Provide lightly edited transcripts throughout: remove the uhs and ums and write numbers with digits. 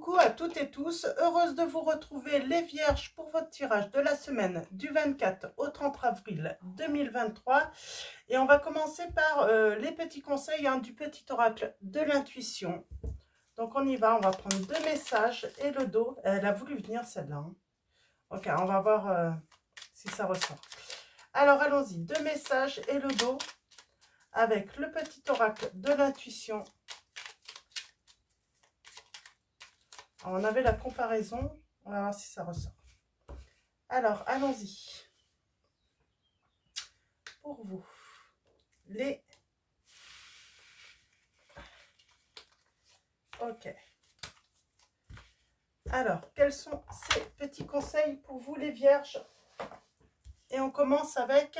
Coucou à toutes et tous, heureuse de vous retrouver les vierges pour votre tirage de la semaine du 24 au 30 avril 2023. Et on va commencer par les petits conseils du petit oracle de l'intuition. Donc on y va, on va prendre deux messages et le dos. Elle a voulu venir celle-là. Hein. Ok, on va voir si ça ressort. Alors allons-y, deux messages et le dos avec le petit oracle de l'intuition. On avait la comparaison, on va voir si ça ressort. Alors, allons-y. Pour vous, les... Ok. Alors, quels sont ces petits conseils pour vous les vierges? Et on commence avec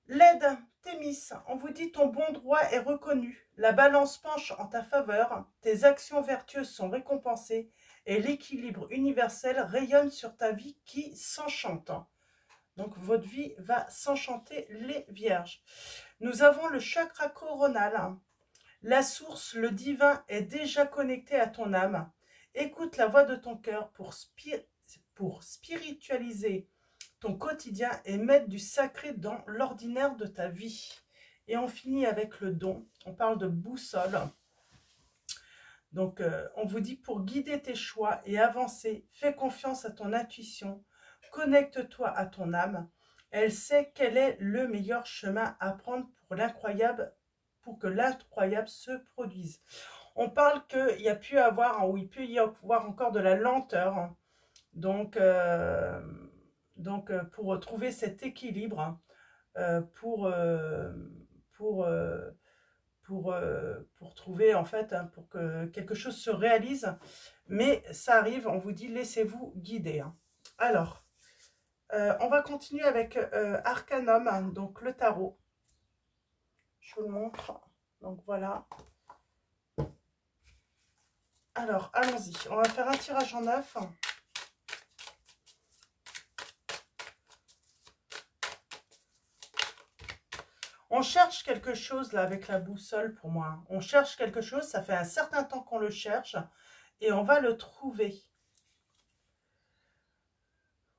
l'aide Thémis. On vous dit ton bon droit est reconnu. La balance penche en ta faveur. Tes actions vertueuses sont récompensées. Et l'équilibre universel rayonne sur ta vie qui s'enchante. Donc, votre vie va s'enchanter, les vierges. Nous avons le chakra coronal. La source, le divin, est déjà connecté à ton âme. Écoute la voix de ton cœur pour spiritualiser ton quotidien et mettre du sacré dans l'ordinaire de ta vie. Et on finit avec le don. On parle de boussole. Donc, on vous dit pour guider tes choix et avancer, fais confiance à ton intuition, connecte-toi à ton âme. Elle sait quel est le meilleur chemin à prendre pour que l'incroyable se produise. On parle qu'il y a pu avoir, ou il peut y avoir encore de la lenteur. Donc, pour trouver cet équilibre, pour trouver en fait, pour que quelque chose se réalise, mais ça arrive, on vous dit laissez-vous guider. Alors, on va continuer avec Arcanum, donc le tarot. Je vous le montre, donc voilà. Alors, allons-y, on va faire un tirage en 9. On cherche quelque chose là avec la boussole pour moi. On cherche quelque chose, ça fait un certain temps qu'on le cherche et on va le trouver.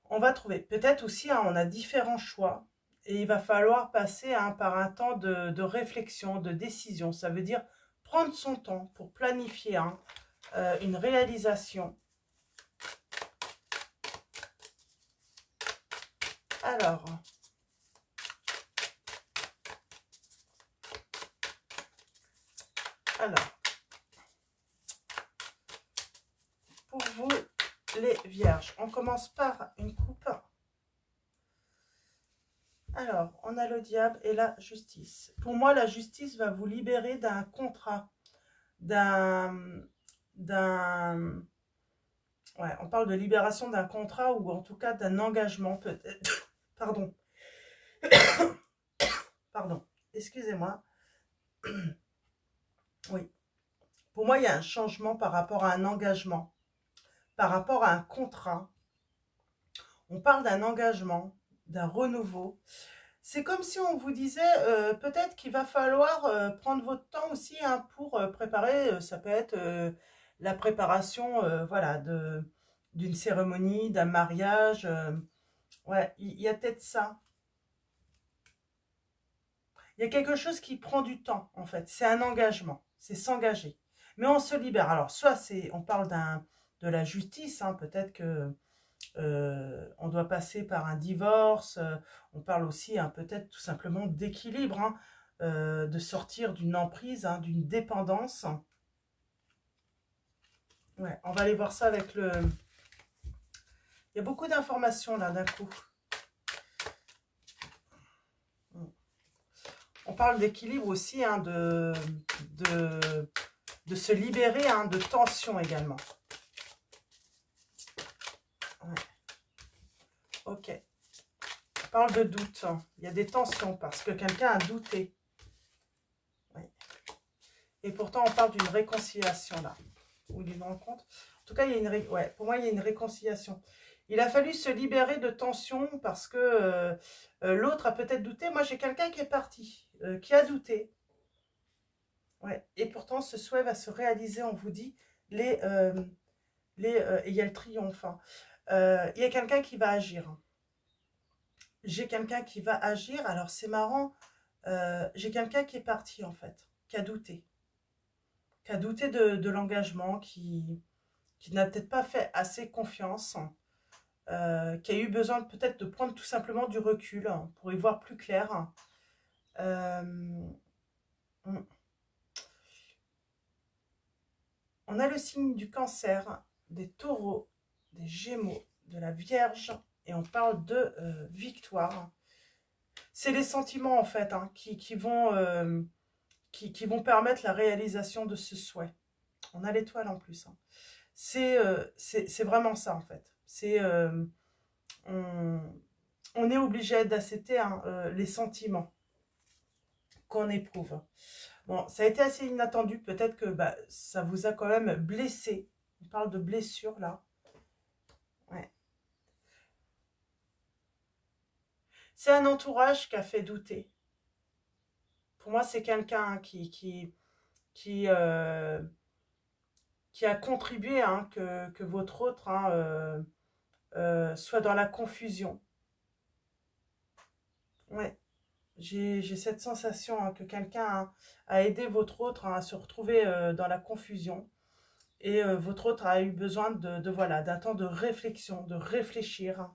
On va trouver. Peut-être aussi, on a différents choix et il va falloir passer par un temps de réflexion, de décision. Ça veut dire prendre son temps pour planifier une réalisation. Alors... pour vous les vierges, on commence par une coupe. Alors, on a le diable et la justice. Pour moi, la justice va vous libérer d'un contrat, ouais, on parle de libération d'un contrat ou en tout cas d'un engagement peut-être. Pardon. Pardon, excusez-moi. Oui. Pour moi, il y a un changement par rapport à un engagement, par rapport à un contrat. On parle d'un engagement, d'un renouveau. C'est comme si on vous disait peut-être qu'il va falloir prendre votre temps aussi pour préparer, ça peut être la préparation voilà, d'une cérémonie, d'un mariage. Ouais, il y a peut-être ça. Il y a quelque chose qui prend du temps, en fait. C'est un engagement, c'est s'engager. Mais on se libère. Alors, soit on parle de la justice, peut-être que on doit passer par un divorce. On parle aussi peut-être tout simplement d'équilibre, de sortir d'une emprise, d'une dépendance. Ouais, on va aller voir ça avec le... Il y a beaucoup d'informations là d'un coup. On parle d'équilibre aussi, de se libérer de tension également. Ouais. Ok. On parle de doute. Il y a des tensions parce que quelqu'un a douté. Ouais. Et pourtant, on parle d'une réconciliation là. Ou d'une rencontre. En tout cas, il y a ouais, pour moi, il y a une réconciliation. Il a fallu se libérer de tension parce que l'autre a peut-être douté. Moi, j'ai quelqu'un qui est parti, qui a douté. Ouais. Et pourtant, ce souhait va se réaliser, on vous dit, Et il y a le triomphe. Hein. Il y a quelqu'un qui va agir. Hein. J'ai quelqu'un qui va agir. Alors, c'est marrant. J'ai quelqu'un qui est parti, en fait, qui a douté. Qui a douté de l'engagement, qui n'a peut-être pas fait assez confiance, qui a eu besoin peut-être de prendre tout simplement du recul pour y voir plus clair. On a le signe du Cancer, des Taureaux, des Gémeaux, de la Vierge, et on parle de victoire. C'est les sentiments en fait qui vont permettre la réalisation de ce souhait. On a l'étoile en plus. Hein. C'est vraiment ça en fait. On est obligé d'accepter les sentiments qu'on éprouve. Bon, ça a été assez inattendu. Peut-être que ça vous a quand même blessé. On parle de blessure là. Ouais. C'est un entourage qui a fait douter. Pour moi, c'est quelqu'un qui a contribué que votre autre soit dans la confusion. Ouais. J'ai cette sensation que quelqu'un a aidé votre autre à se retrouver dans la confusion. Et votre autre a eu besoin voilà, d'un temps de réflexion, de réfléchir.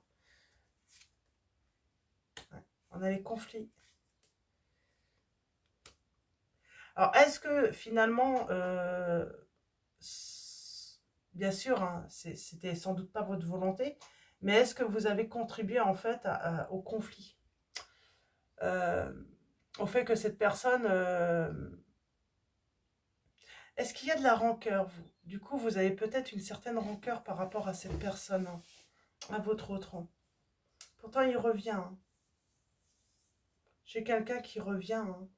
Ouais. On a les conflits. Alors, est-ce que finalement, bien sûr, hein, c'était sans doute pas votre volonté, mais est-ce que vous avez contribué en fait au conflit, au fait que cette personne, est-ce qu'il y a de la rancœur, vous? Du coup, vous avez peut-être une certaine rancœur par rapport à cette personne, hein, à votre autre. Hein. Pourtant, il revient. Hein. J'ai quelqu'un qui revient, hein,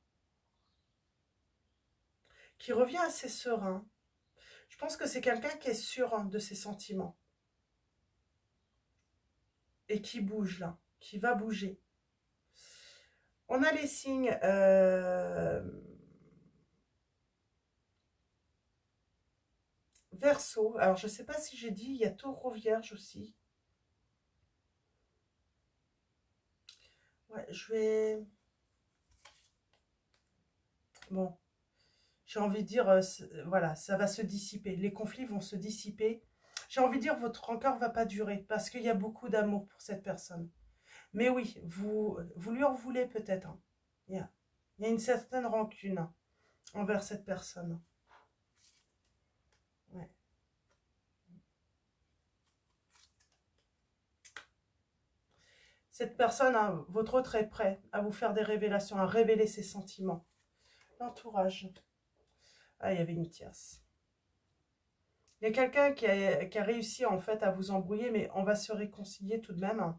qui revient assez serein. Je pense que c'est quelqu'un qui est sûr de ses sentiments et qui bouge là, qui va bouger. On a les signes Verseau. Alors, je ne sais pas si j'ai dit, il y a Taureau Vierge aussi. Ouais, je vais... Bon, j'ai envie de dire, voilà, ça va se dissiper. Les conflits vont se dissiper. J'ai envie de dire, votre rancœur ne va pas durer parce qu'il y a beaucoup d'amour pour cette personne. Mais oui, vous lui en voulez peut-être. Hein. Il y a une certaine rancune envers cette personne. Ouais. Cette personne, hein, votre autre est prêt à vous faire des révélations, à révéler ses sentiments. L'entourage. Ah, il y avait une tierce. Il y a quelqu'un qui a réussi en fait à vous embrouiller, mais on va se réconcilier tout de même.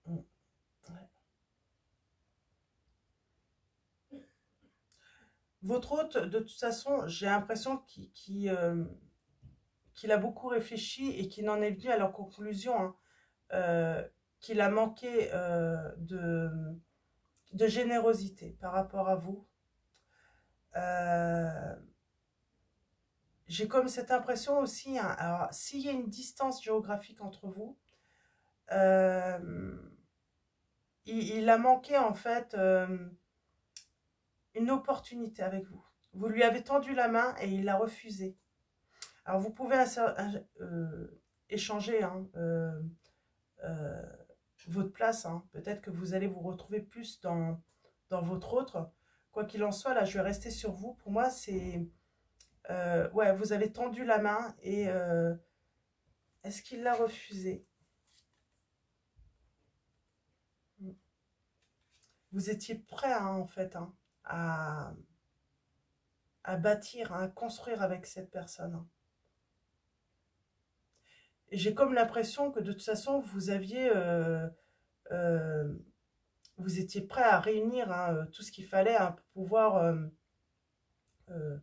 Ouais. Votre hôte, de toute façon, j'ai l'impression qu'il a beaucoup réfléchi et qu'il en est venu à la conclusion qu'il a manqué de générosité par rapport à vous. J'ai comme cette impression aussi, hein, alors s'il y a une distance géographique entre vous, il a manqué en fait une opportunité avec vous. Vous lui avez tendu la main et il l'a refusé. Alors vous pouvez échanger hein, votre place. Hein. Peut-être que vous allez vous retrouver plus dans votre autre. Quoi qu'il en soit, là je vais rester sur vous. Pour moi c'est... ouais, vous avez tendu la main et est-ce qu'il l'a refusé? Vous étiez prêt hein, en fait hein, à bâtir, à construire avec cette personne. Hein. Et j'ai comme l'impression que de toute façon vous aviez euh, vous étiez prêt à réunir hein, tout ce qu'il fallait hein, pour pouvoir euh,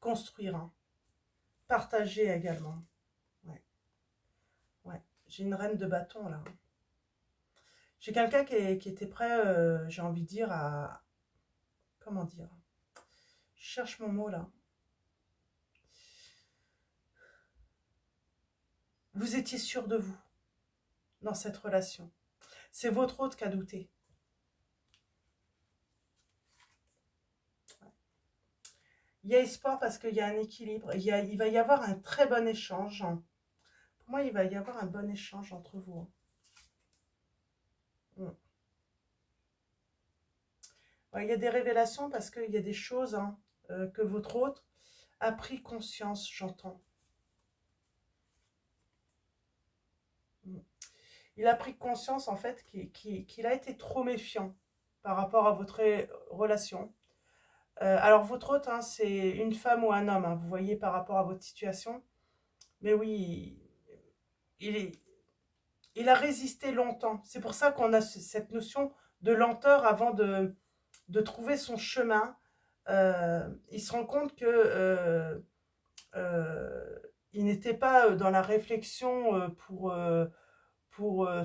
construire, hein. Partager également. Ouais, ouais. J'ai une reine de bâton là. J'ai quelqu'un qui était prêt, j'ai envie de dire, à... Comment dire? Je cherche mon mot là. Vous étiez sûr de vous dans cette relation. C'est votre autre qui a douté. Il y a espoir parce qu'il y a un équilibre. Il va y avoir un très bon échange. Pour moi, il va y avoir un bon échange entre vous. Ouais, il y a des révélations parce qu'il y a des choses que votre autre a pris conscience, j'entends. Il a pris conscience, en fait, qu'il a été trop méfiant par rapport à votre relation. Alors, votre autre, hein, c'est une femme ou un homme, hein, vous voyez, par rapport à votre situation. Mais oui, il a résisté longtemps. C'est pour ça qu'on a cette notion de lenteur avant de trouver son chemin. Il se rend compte que il n'était pas dans la réflexion pour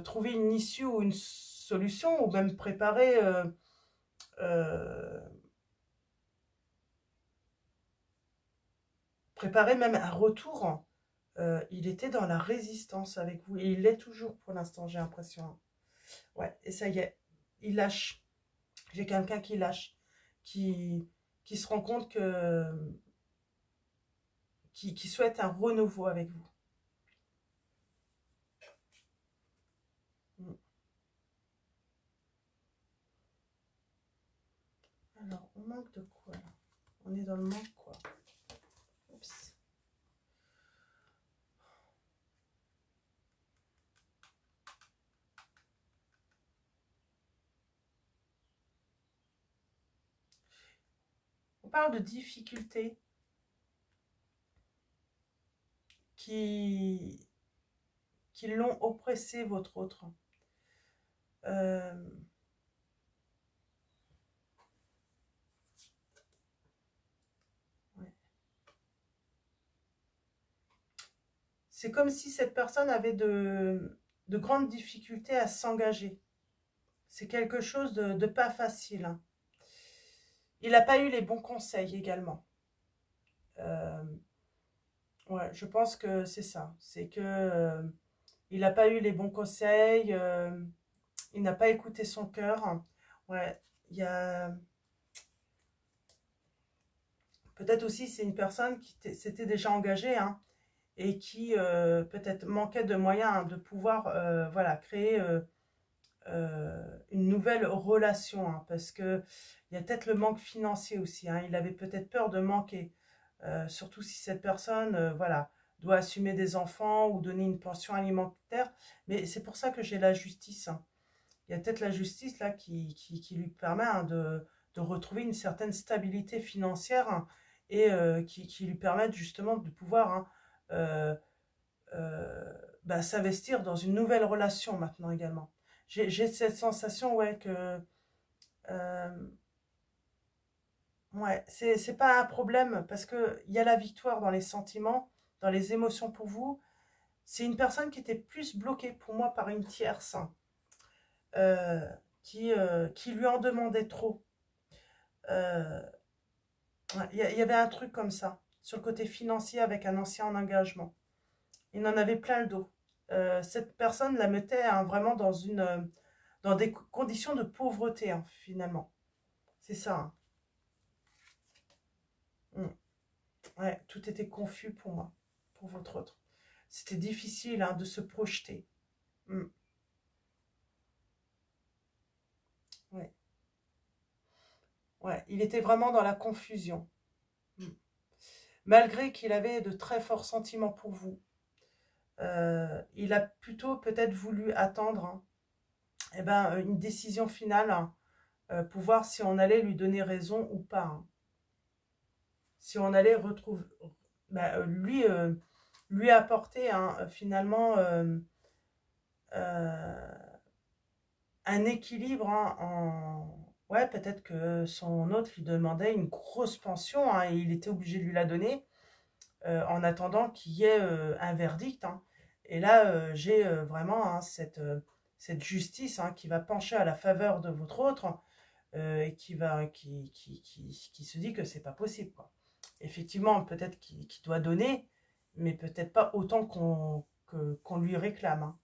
trouver une issue ou une solution, ou même préparer même un retour. Il était dans la résistance avec vous, et il l'est toujours pour l'instant, j'ai l'impression. Ouais, et ça y est, il lâche. J'ai quelqu'un qui lâche, qui se rend compte qui souhaite un renouveau avec vous. Alors, on manque de quoi là? On est dans le manque quoi? Oups. On parle de difficultés qui l'ont oppressé, votre autre. Ouais. C'est comme si cette personne avait de grandes difficultés à s'engager. C'est quelque chose de pas facile. Hein. Il n'a pas eu les bons conseils également. Ouais, je pense que c'est ça. C'est que il n'a pas eu les bons conseils. Il n'a pas écouté son cœur. Ouais, il y a peut-être aussi c'est une personne qui s'était déjà engagée et qui peut-être manquait de moyens de pouvoir voilà créer une nouvelle relation parce que il y a peut-être le manque financier aussi. Il avait peut-être peur de manquer. Surtout si cette personne voilà, doit assumer des enfants ou donner une pension alimentaire. Mais c'est pour ça que j'ai la justice. Il y a peut-être la justice là qui lui permet de retrouver une certaine stabilité financière et qui lui permettent justement de pouvoir s'investir dans une nouvelle relation maintenant également. J'ai cette sensation ouais, que ouais, c'est pas un problème parce qu'il y a la victoire dans les sentiments, dans les émotions pour vous. C'est une personne qui était plus bloquée pour moi par une tierce euh, qui lui en demandait trop. Ouais, y avait un truc comme ça, sur le côté financier avec un ancien en engagement. Il en avait plein le dos. Cette personne la mettait vraiment dans des conditions de pauvreté, finalement. C'est ça. Mm. Ouais, tout était confus pour moi, pour votre autre. C'était difficile de se projeter. Mm. Ouais. Ouais, il était vraiment dans la confusion. Mm. Malgré qu'il avait de très forts sentiments pour vous, il a plutôt peut-être voulu attendre une décision finale pour voir si on allait lui donner raison ou pas. Si on allait retrouver, lui apporter finalement un équilibre ouais, peut-être que son hôte lui demandait une grosse pension et il était obligé de lui la donner en attendant qu'il y ait un verdict. Et là, j'ai vraiment cette justice qui va pencher à la faveur de votre autre et qui se dit que c'est pas possible. Quoi. Effectivement, peut-être qu'il doit donner, mais peut-être pas autant qu'on lui réclame. Hein.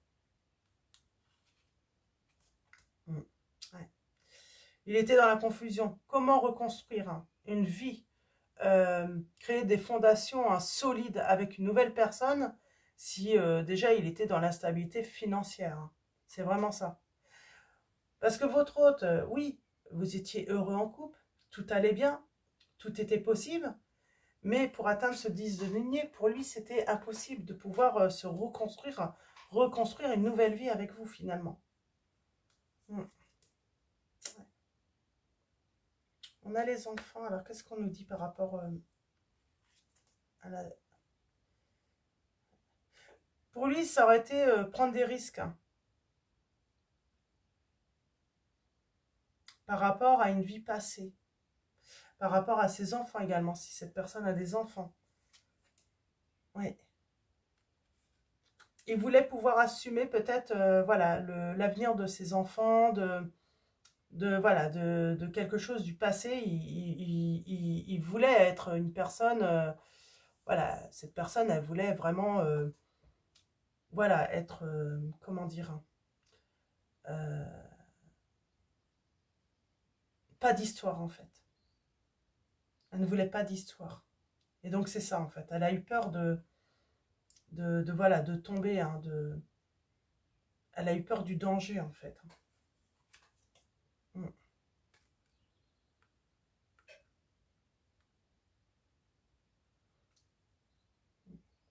Ouais. Il était dans la confusion. Comment reconstruire une vie, créer des fondations solides avec une nouvelle personne si déjà il était dans l'instabilité financière. Hein. C'est vraiment ça. Parce que votre hôte, oui, vous étiez heureux en couple, tout allait bien, tout était possible, mais pour atteindre ce 10 de denier, pour lui, c'était impossible de pouvoir se reconstruire une nouvelle vie avec vous, finalement. On a les enfants, alors qu'est-ce qu'on nous dit par rapport à la... Pour lui, ça aurait été prendre des risques. Hein, par rapport à une vie passée. Par rapport à ses enfants également, si cette personne a des enfants. Oui. Il voulait pouvoir assumer peut-être voilà, l'avenir de ses enfants, voilà, de quelque chose du passé. Il voulait être une personne, voilà, cette personne, elle voulait vraiment, voilà, être, comment dire, pas d'histoire en fait. Elle ne voulait pas d'histoire. Et donc c'est ça en fait. Elle a eu peur voilà, de tomber, hein, elle a eu peur du danger en fait.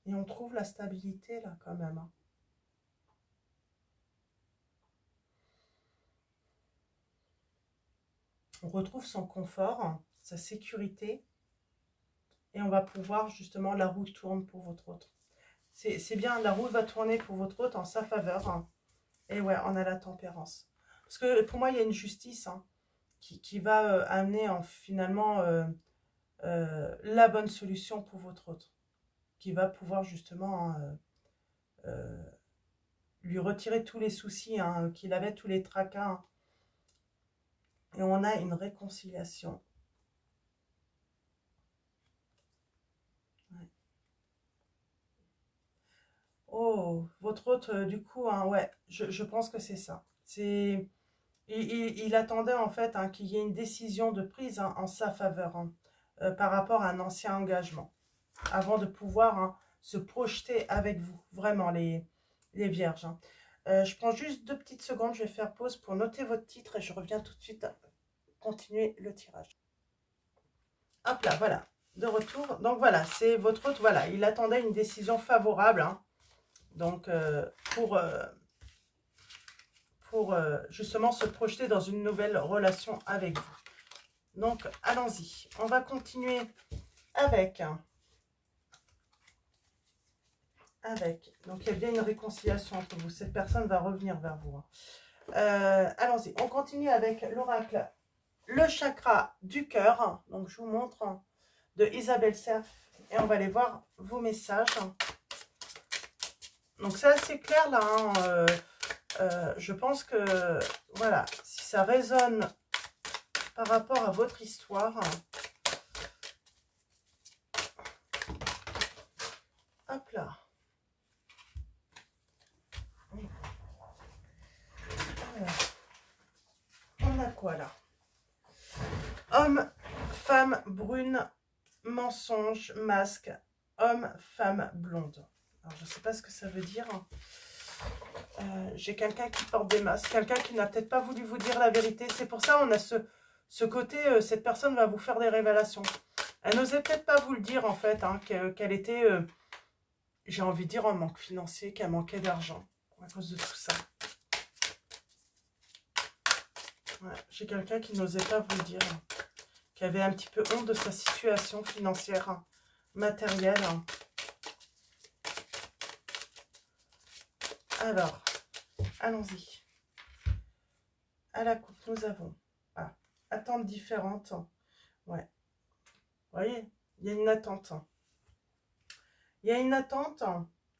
Et on trouve la stabilité là quand même. Hein. On retrouve son confort, sa sécurité. Et on va pouvoir justement, la roue tourne pour votre hôte. C'est bien, la roue va tourner pour votre hôte en sa faveur. Hein. Et ouais, on a la tempérance. Parce que pour moi, il y a une justice hein, qui va amener finalement la bonne solution pour votre hôte. Qui va pouvoir justement lui retirer tous les soucis hein, qu'il avait, tous les tracas. Hein. Et on a une réconciliation. Ouais. Oh, votre hôte, du coup, hein, ouais, je pense que c'est ça. Il attendait en fait hein, qu'il y ait une décision de prise hein, en sa faveur hein, par rapport à un ancien engagement, avant de pouvoir hein, se projeter avec vous, vraiment les vierges. Hein. Je prends juste 2 petites secondes, je vais faire pause pour noter votre titre et je reviens tout de suite à continuer le tirage. Hop là, voilà, de retour. Donc voilà, c'est votre hôte, voilà, il attendait une décision favorable, hein, donc pour justement se projeter dans une nouvelle relation avec vous. Donc, allons-y. On va continuer avec... Donc, il y a bien une réconciliation entre vous. Cette personne va revenir vers vous. Allons-y. On continue avec l'oracle. Le chakra du cœur. Donc, je vous montre de Isabelle Cerf. Et on va aller voir vos messages. Donc, c'est assez clair là. Hein. Je pense que, voilà, si ça résonne par rapport à votre histoire... Hop là. On a quoi là? Homme, femme brune, mensonge, masque, homme, femme blonde. Alors je ne sais pas ce que ça veut dire. J'ai quelqu'un qui porte des masques, quelqu'un qui n'a peut-être pas voulu vous dire la vérité. C'est pour ça on a ce côté, cette personne va vous faire des révélations. Elle n'osait peut-être pas vous le dire en fait, hein, qu'elle était, j'ai envie de dire, en manque financier, qu'elle manquait d'argent à cause de tout ça. Ouais, j'ai quelqu'un qui n'osait pas vous le dire, hein, qui avait un petit peu honte de sa situation financière, hein, matérielle. Hein. Alors, allons-y. À la coupe, nous avons attentes différentes. Ouais. Vous voyez, il y a une attente. Il y a une attente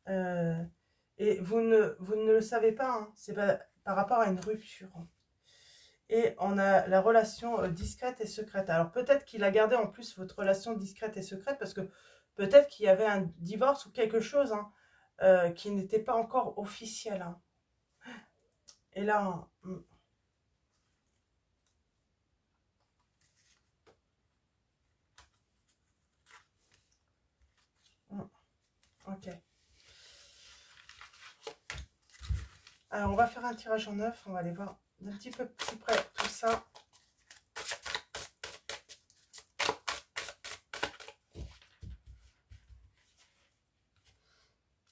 et vous ne le savez pas. Hein, c'est par rapport à une rupture. Et on a la relation discrète et secrète. Alors peut-être qu'il a gardé en plus votre relation discrète et secrète parce que peut-être qu'il y avait un divorce ou quelque chose. Hein. qui n'était pas encore officiel. Hein. Et là, ok. Alors, on va faire un tirage en neuf. On va aller voir d'un petit peu plus près tout ça.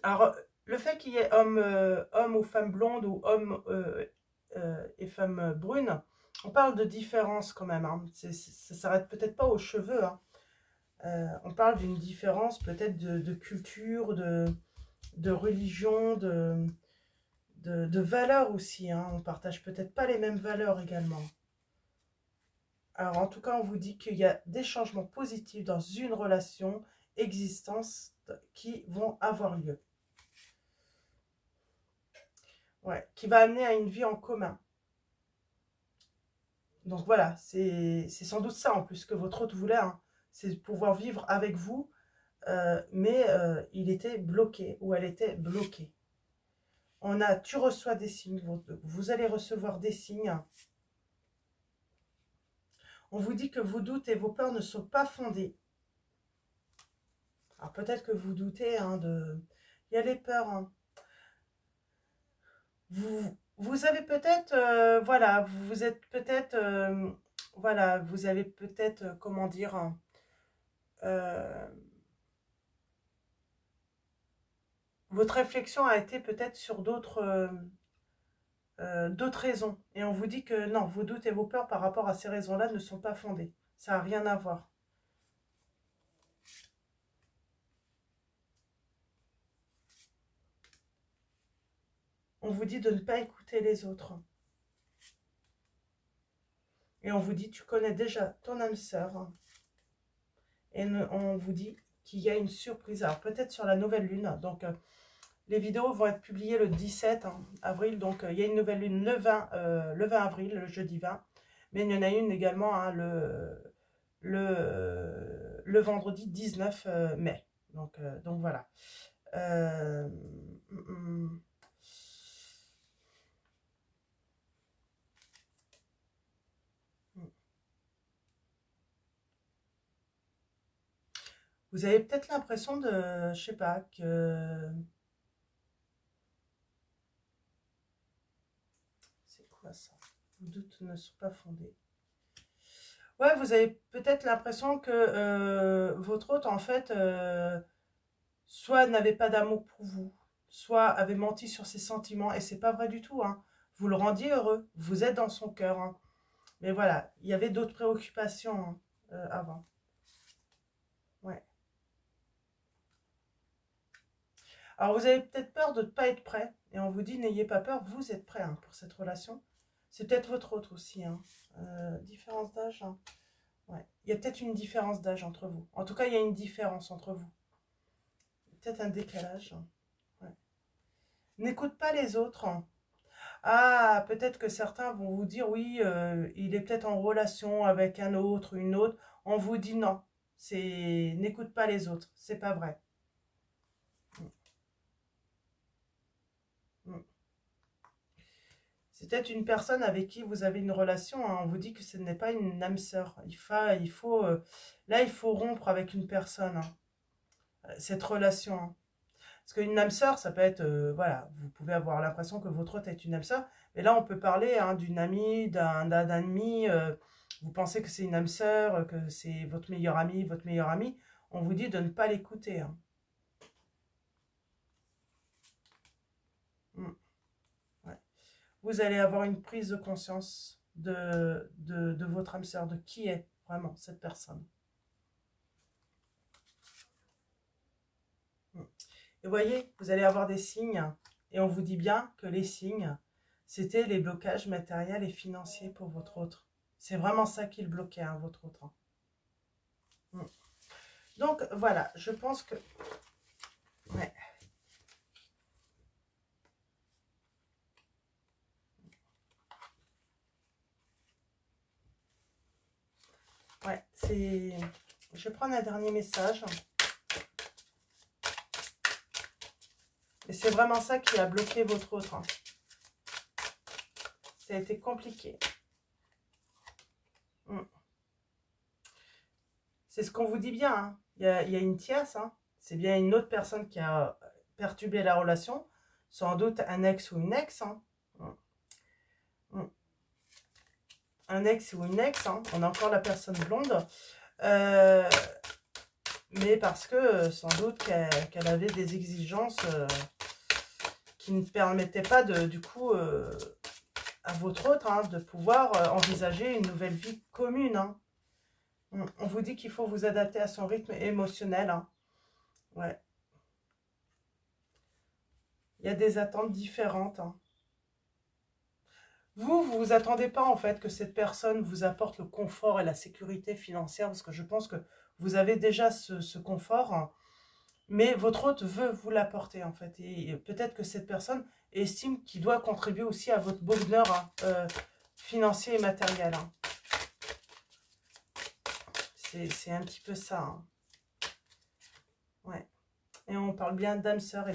Alors, le fait qu'il y ait homme ou femme blonde ou homme et femme brune, on parle de différence quand même. Hein. Ça ne s'arrête peut-être pas aux cheveux. Hein. On parle d'une différence peut-être de culture, de religion, de valeurs aussi. Hein. On partage peut-être pas les mêmes valeurs également. Alors, en tout cas, on vous dit qu'il y a des changements positifs dans une relation existence qui vont avoir lieu. Ouais, qui va amener à une vie en commun. Donc voilà, c'est sans doute ça en plus que votre hôte voulait, hein, c'est pouvoir vivre avec vous, mais il était bloqué ou elle était bloquée. On a, tu reçois des signes, vous allez recevoir des signes. On vous dit que vos doutes et vos peurs ne sont pas fondés. Alors peut-être que vous doutez, hein, il y a les peurs, hein. Vous avez peut-être, voilà, vous êtes peut-être, voilà, vous avez peut-être, comment dire, hein, votre réflexion a été peut-être sur d'autres raisons. Et on vous dit que non, vos doutes et vos peurs par rapport à ces raisons-là ne sont pas fondées. Ça n'a rien à voir. On vous dit de ne pas écouter les autres. Et on vous dit, tu connais déjà ton âme sœur. Et on vous dit qu'il y a une surprise. Alors peut-être sur la nouvelle lune. Donc les vidéos vont être publiées le 17 avril. Donc il y a une nouvelle lune le 20 avril, le jeudi 20. Mais il y en a une également hein, le vendredi 19 mai. Donc voilà. Euh, Vous avez peut-être l'impression de, je sais pas, que... C'est quoi ça? Vos doutes ne sont pas fondés. Ouais, vous avez peut-être l'impression que votre hôte, en fait, soit n'avait pas d'amour pour vous, soit avait menti sur ses sentiments, et c'est pas vrai du tout, hein. Vous le rendiez heureux, vous êtes dans son cœur, hein. Mais voilà, il y avait d'autres préoccupations hein, avant. Ouais. Alors, vous avez peut-être peur de ne pas être prêt, et on vous dit, n'ayez pas peur, vous êtes prêt hein, pour cette relation. C'est peut-être votre autre aussi, hein. Différence d'âge, hein. Ouais. Il y a peut-être une différence d'âge entre vous. En tout cas, il y a une différence entre vous. Peut-être un décalage. Ouais. N'écoute pas les autres. Ah, peut-être que certains vont vous dire, oui, il est peut-être en relation avec un autre, une autre. On vous dit non. N'écoute pas les autres. C'est pas vrai. C'est peut-être une personne avec qui vous avez une relation. Hein. On vous dit que ce n'est pas une âme sœur. Là, il faut rompre avec une personne. Hein, cette relation. Hein. Parce qu'une âme sœur, ça peut être, voilà, vous pouvez avoir l'impression que votre hôte est une âme sœur. Mais là, on peut parler hein, d'une amie, d'un ami. Vous pensez que c'est une âme sœur, que c'est votre meilleur ami, votre meilleur ami. On vous dit de ne pas l'écouter. Hein. Ouais. Vous allez avoir une prise de conscience de votre âme sœur, de qui est vraiment cette personne. Et vous voyez, vous allez avoir des signes, et on vous dit bien que les signes, c'était les blocages matériels et financiers pour votre autre. C'est vraiment ça qui le bloquait, hein, votre autre. Donc, voilà, je pense que... Ouais. Ouais, c'est... Je vais prendre un dernier message. Et c'est vraiment ça qui a bloqué votre autre. Hein. Ça a été compliqué. C'est ce qu'on vous dit bien. Hein. Il y a une tierce. Hein. C'est bien une autre personne qui a perturbé la relation. Sans doute un ex ou une ex. Hein. Un ex ou une ex. Hein. On a encore la personne blonde. Mais parce que sans doute qu'elle avait des exigences qui ne permettaient pas du coup à votre autre hein, de pouvoir envisager une nouvelle vie commune. Hein. On vous dit qu'il faut vous adapter à son rythme émotionnel. Hein. Ouais. Il y a des attentes différentes. Hein. Vous vous attendez pas en fait que cette personne vous apporte le confort et la sécurité financière parce que je pense que vous avez déjà ce confort. Hein. Mais votre hôte veut vous l'apporter en fait. Et peut-être que cette personne estime qu'il doit contribuer aussi à votre bonheur hein, financier et matériel. Hein. C'est un petit peu ça. Hein. Ouais. Et on parle bien d'âme sœur et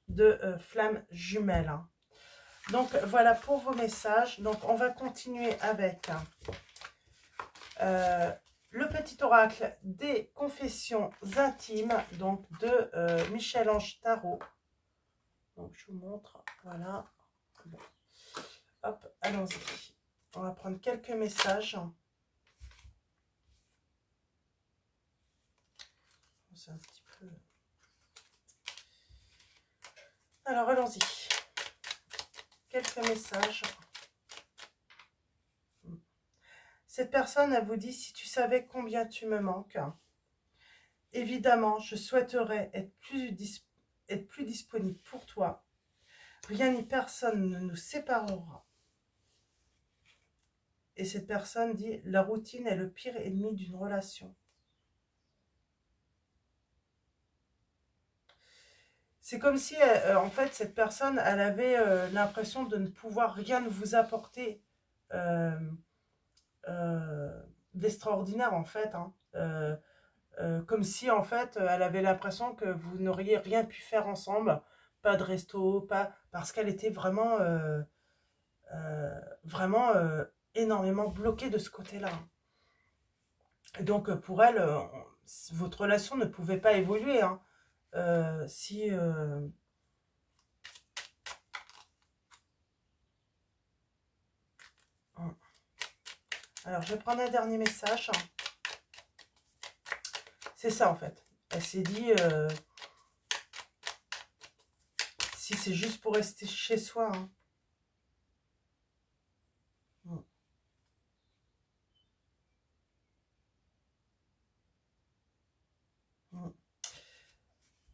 de flammes jumelles. Hein. Donc voilà pour vos messages. Donc on va continuer avec le petit oracle des confessions intimes, donc de Michel-Ange Tarot. Donc je vous montre, voilà. Bon. Hop, allons-y. On va prendre quelques messages. C'est un petit peu... Alors allons-y. Quelques messages. Cette personne, elle vous dit, si tu savais combien tu me manques, évidemment, je souhaiterais être plus disponible pour toi. Rien ni personne ne nous séparera. Et cette personne dit, la routine est le pire ennemi d'une relation. C'est comme si, en fait, cette personne, elle avait l'impression de ne pouvoir rien vous apporter d'extraordinaire, en fait. Hein. Comme si, en fait, elle avait l'impression que vous n'auriez rien pu faire ensemble. Pas de resto, pas... Parce qu'elle était vraiment, vraiment énormément bloquée de ce côté-là. Et donc, pour elle, votre relation ne pouvait pas évoluer. Hein. Si... Alors, je vais prendre un dernier message. C'est ça, en fait. Elle s'est dit, si c'est juste pour rester chez soi. Hein.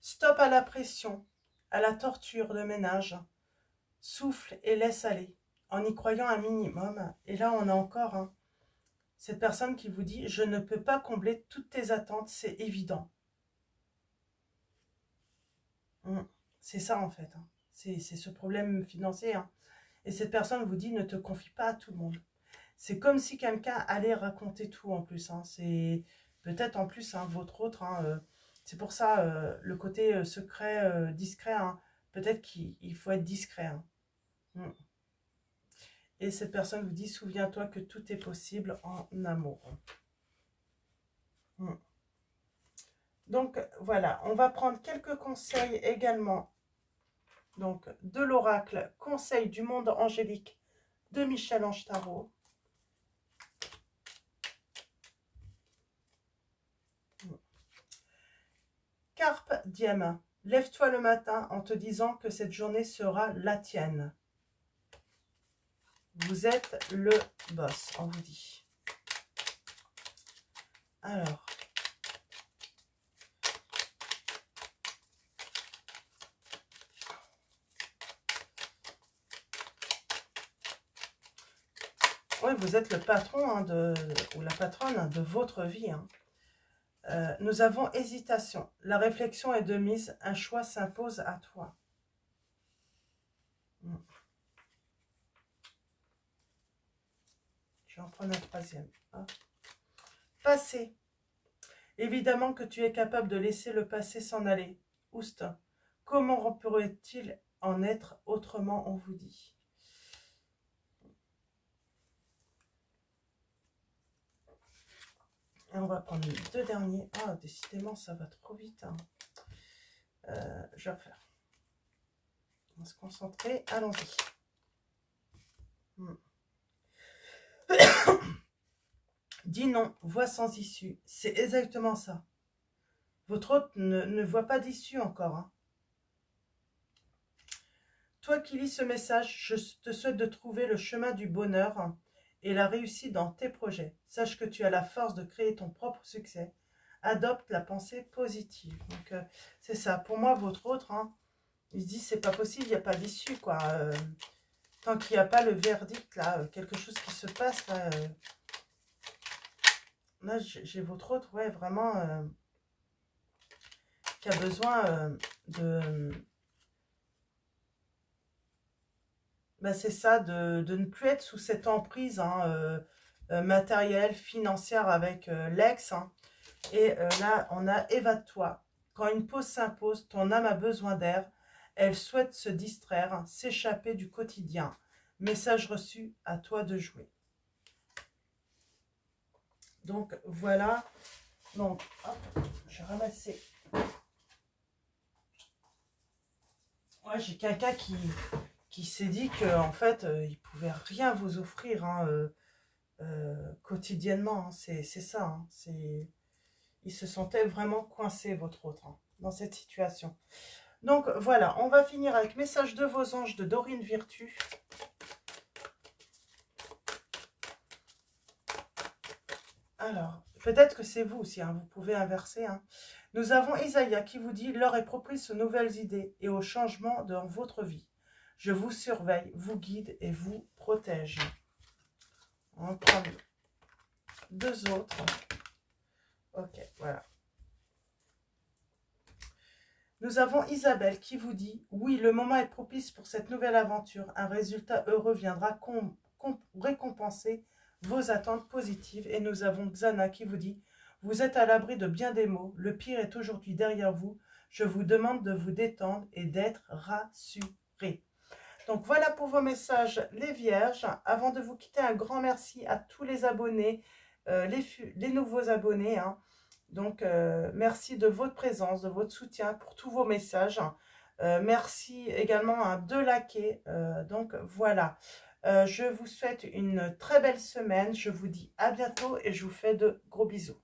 Stop à la pression, à la torture de ménage. Souffle et laisse aller, en y croyant un minimum. Et là, on a encore hein, cette personne qui vous dit « Je ne peux pas combler toutes tes attentes, c'est évident. » C'est ça, en fait. Hein. C'est ce problème financier. Hein. Et cette personne vous dit « Ne te confie pas à tout le monde. » C'est comme si quelqu'un allait raconter tout en plus. Hein. C'est peut-être en plus hein, votre autre. Hein, c'est pour ça le côté secret, discret. Hein. Peut-être qu'il faut être discret. Hein. Et cette personne vous dit, souviens-toi que tout est possible en amour. Donc, voilà, on va prendre quelques conseils également. Donc, de l'oracle, conseil du monde angélique de Michel-Ange Tarot. Carpe diem, lève-toi le matin en te disant que cette journée sera la tienne. Vous êtes le boss, on vous dit. Alors. Oui, vous êtes le patron hein, ou la patronne de votre vie. Hein. Nous avons hésitation. La réflexion est de mise. Un choix s'impose à toi. Je vais en prendre un troisième. Hein. Passé. Évidemment que tu es capable de laisser le passé s'en aller. Oust. Comment pourrait-il en être autrement, on vous dit. Et on va prendre les 2 derniers. Ah, décidément, ça va trop vite. Hein. Je vais refaire. On va se concentrer. Allons-y. Dis non, voix sans issue. C'est exactement ça. Votre hôte ne voit pas d'issue encore. Hein. Toi qui lis ce message, je te souhaite de trouver le chemin du bonheur et la réussite dans tes projets. Sache que tu as la force de créer ton propre succès. Adopte la pensée positive. Donc, c'est ça. Pour moi, votre autre, hein, il se dit, c'est pas possible, il n'y a pas d'issue, quoi. Tant qu'il n'y a pas le verdict, là, quelque chose qui se passe, là j'ai votre autre, ouais, vraiment, qui a besoin de... Ben, c'est ça, de ne plus être sous cette emprise hein, matérielle, financière avec l'ex. Hein. Et là, on a évade-toi. Quand une pause s'impose, ton âme a besoin d'air. Elle souhaite se distraire, s'échapper du quotidien. Message reçu, à toi de jouer. Donc, voilà. Donc, hop, je vais ramasser. Ouais, j'ai quelqu'un qui s'est dit qu'en fait, il ne pouvait rien vous offrir hein, quotidiennement. Hein. C'est ça. Hein. Il se sentait vraiment coincé, votre autre, hein, dans cette situation. Donc, voilà, on va finir avec Message de vos anges de Dorine Virtue. Alors, peut-être que c'est vous aussi, hein, vous pouvez inverser. Hein. Nous avons Isaïa qui vous dit « L'heure est propice aux nouvelles idées et aux changements dans votre vie. Je vous surveille, vous guide et vous protège. » On va prendre 2 autres. Ok, voilà. Nous avons Isabelle qui vous dit « Oui, le moment est propice pour cette nouvelle aventure. Un résultat heureux viendra récompenser vos attentes positives. » Et nous avons Xana qui vous dit « Vous êtes à l'abri de bien des maux. Le pire est aujourd'hui derrière vous. Je vous demande de vous détendre et d'être rassurés. » Donc voilà pour vos messages les vierges. Avant de vous quitter, un grand merci à tous les abonnés, les nouveaux abonnés. Hein. Donc merci de votre présence, de votre soutien pour tous vos messages. Merci également hein, de liker. Donc voilà. Je vous souhaite une très belle semaine. Je vous dis à bientôt et je vous fais de gros bisous.